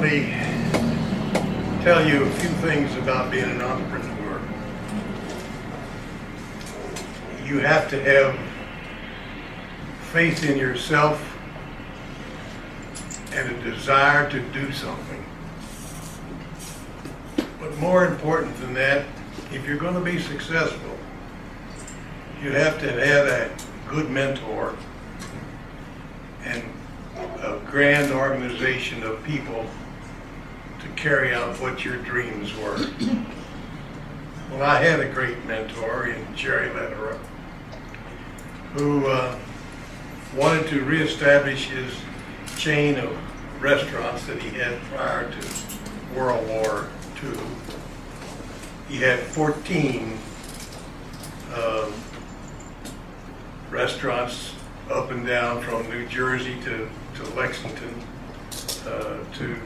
me tell you a few things about being an entrepreneur. You have to have faith in yourself and a desire to do something. But more important than that, if you're going to be successful, you have to have a good mentor and a grand organization of people to carry out what your dreams were. Well, I had a great mentor in Jerry Lederer, who wanted to reestablish his chain of restaurants that he had prior to World War II. He had 14 restaurants up and down from New Jersey to Lexington to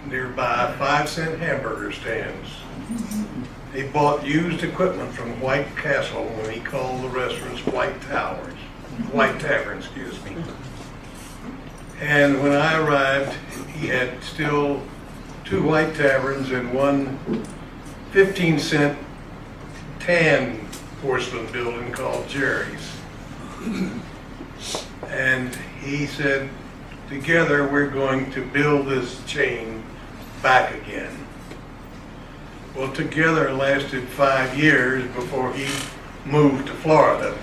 nearby 5-cent hamburger stands. He bought used equipment from White Castle when he called the restaurants White Tavern, excuse me. And when I arrived, he had still 2 White Taverns and one 15-cent tan porcelain building called Jerry's. And he said, together we're going to build this chain back again. Well, together it lasted 5 years before he moved to Florida.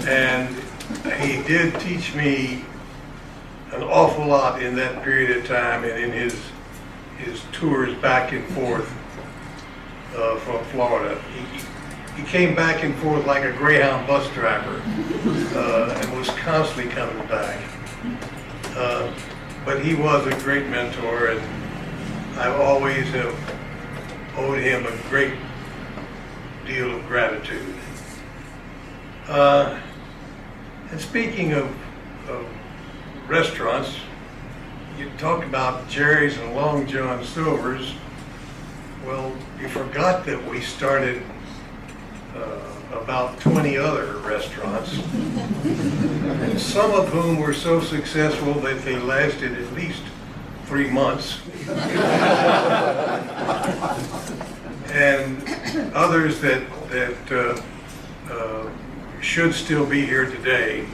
And he did teach me an awful lot in that period of time and in his tours back and forth from Florida. He came back and forth like a Greyhound bus driver and was constantly coming back. But he was a great mentor, and I always have owed him a great deal of gratitude. And speaking of restaurants, you talk about Jerry's and Long John Silver's. Well, you forgot that we started about 20 other restaurants, and some of whom were so successful that they lasted at least 3 months, and others that should still be here today.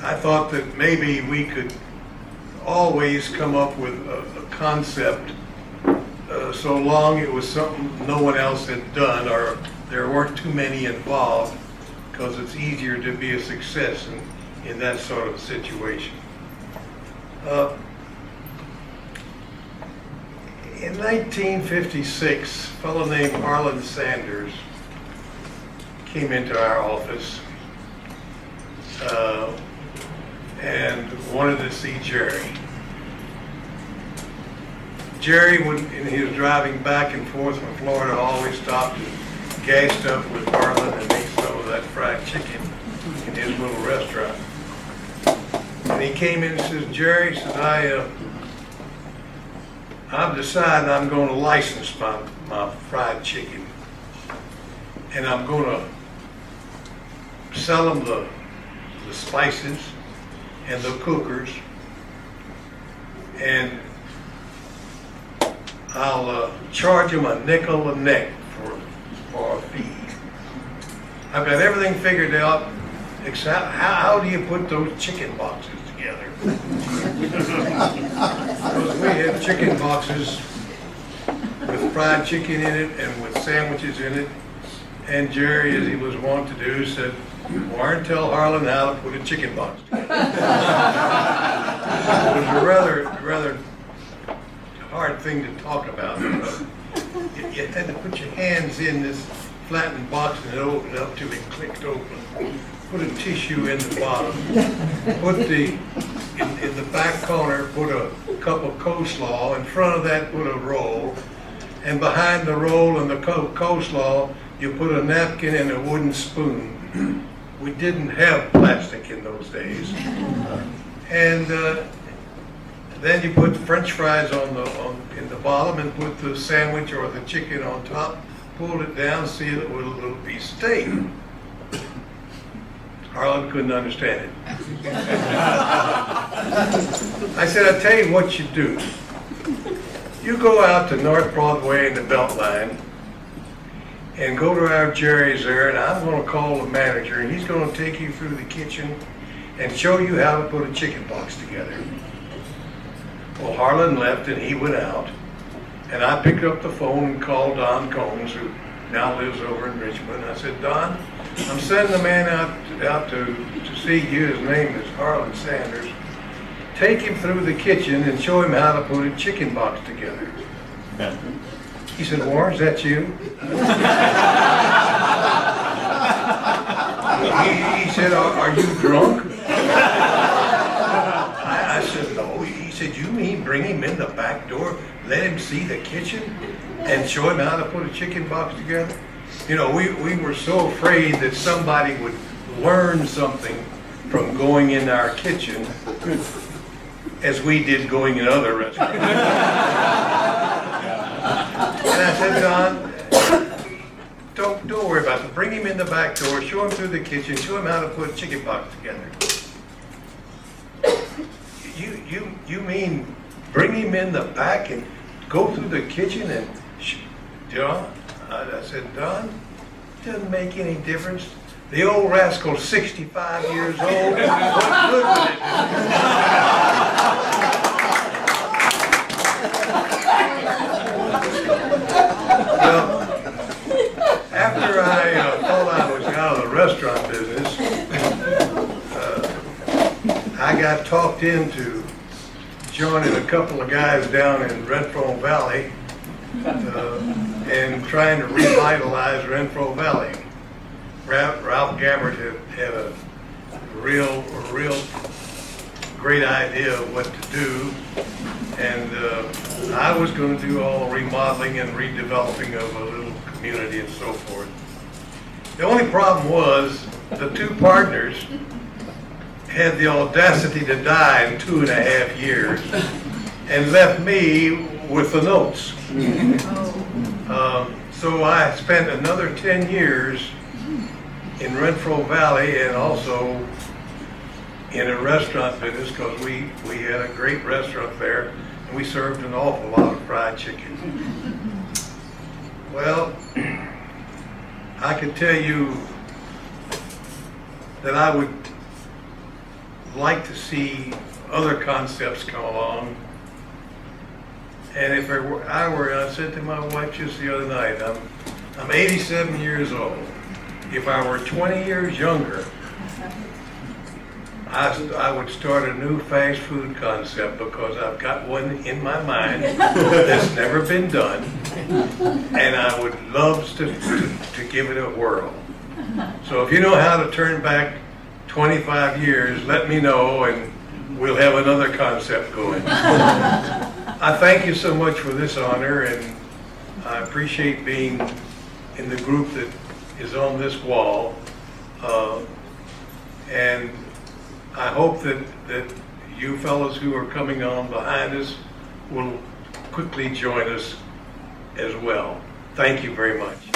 I thought that maybe we could always come up with a concept so long it was something no one else had done or there weren't too many involved, because it's easier to be a success in that sort of situation. In 1956, a fellow named Harlan Sanders came into our office and wanted to see Jerry. Jerry, in his driving back and forth from Florida, always stopped and gassed up with Harlan and ate some of that fried chicken in his little restaurant. And he came in and says, Jerry, says, I've decided I'm going to license my fried chicken, and I'm going to sell them the spices and the cookers, and I'll charge them a nickel a neck for a fee. I've got everything figured out, except how do you put those chicken boxes together? Because we have chicken boxes with fried chicken in it and with sandwiches in it. And Jerry, as he was wont to do, said, Warren, tell Harlan how to put a chicken box together. It was a rather hard thing to talk about. You had to put your hands in this flattened box and it opened up till it clicked open. Put a tissue in the bottom. Put in the back corner, put a cup of coleslaw. In front of that, put a roll. And behind the roll and the coleslaw, you put a napkin and a wooden spoon. We didn't have plastic in those days. And then you put French fries in the bottom and put the sandwich or the chicken on top, pull it down, seal it with a little piece of tape. Harlan couldn't understand it. I said, I'll tell you what you do. You go out to North Broadway and the Beltline and go to our Jerry's there, and I'm going to call the manager, and he's going to take you through the kitchen and show you how to put a chicken box together. Well, Harlan left and he went out, and I picked up the phone and called Don Combs, who now lives over in Richmond. I said, Don, I'm sending a man out to see you. His name is Harlan Sanders. Take him through the kitchen and show him how to put a chicken box together. He said, Warren, is that you? He said, are you drunk? I said, no. He said, you mean bring him in the back door, let him see the kitchen, and show him how to put a chicken box together? You know, we were so afraid that somebody would learn something from going in our kitchen as we did going in other restaurants. And I said, Don, don't worry about it. Bring him in the back door, show him through the kitchen, show him how to put a chicken box together. You mean bring him in the back and go through the kitchen and, John? I said, Don, it doesn't make any difference. The old rascal's 65 years old. What good would it do? Well, after I thought I was out of the restaurant business, I got talked into joining a couple of guys down in Renfro Valley and trying to revitalize Renfro Valley. Ralph Gabbard had a real great idea of what to do, and I was going to do all the remodeling and redeveloping of a little community and so forth. The only problem was the two partners had the audacity to die in 2.5 years and left me with the notes. So I spent another 10 years in Renfro Valley and also in a restaurant business, because we had a great restaurant there and we served an awful lot of fried chicken. Well, I could tell you that I would like to see other concepts come along. And if I said to my wife just the other night, I'm 87 years old. If I were 20 years younger, I would start a new fast food concept, because I've got one in my mind that's never been done, and I would love to give it a whirl. So if you know how to turn back 25 years, let me know, and we'll have another concept going. I thank you so much for this honor, and I appreciate being in the group that is on this wall, and I hope that you fellows who are coming on behind us will quickly join us as well. Thank you very much.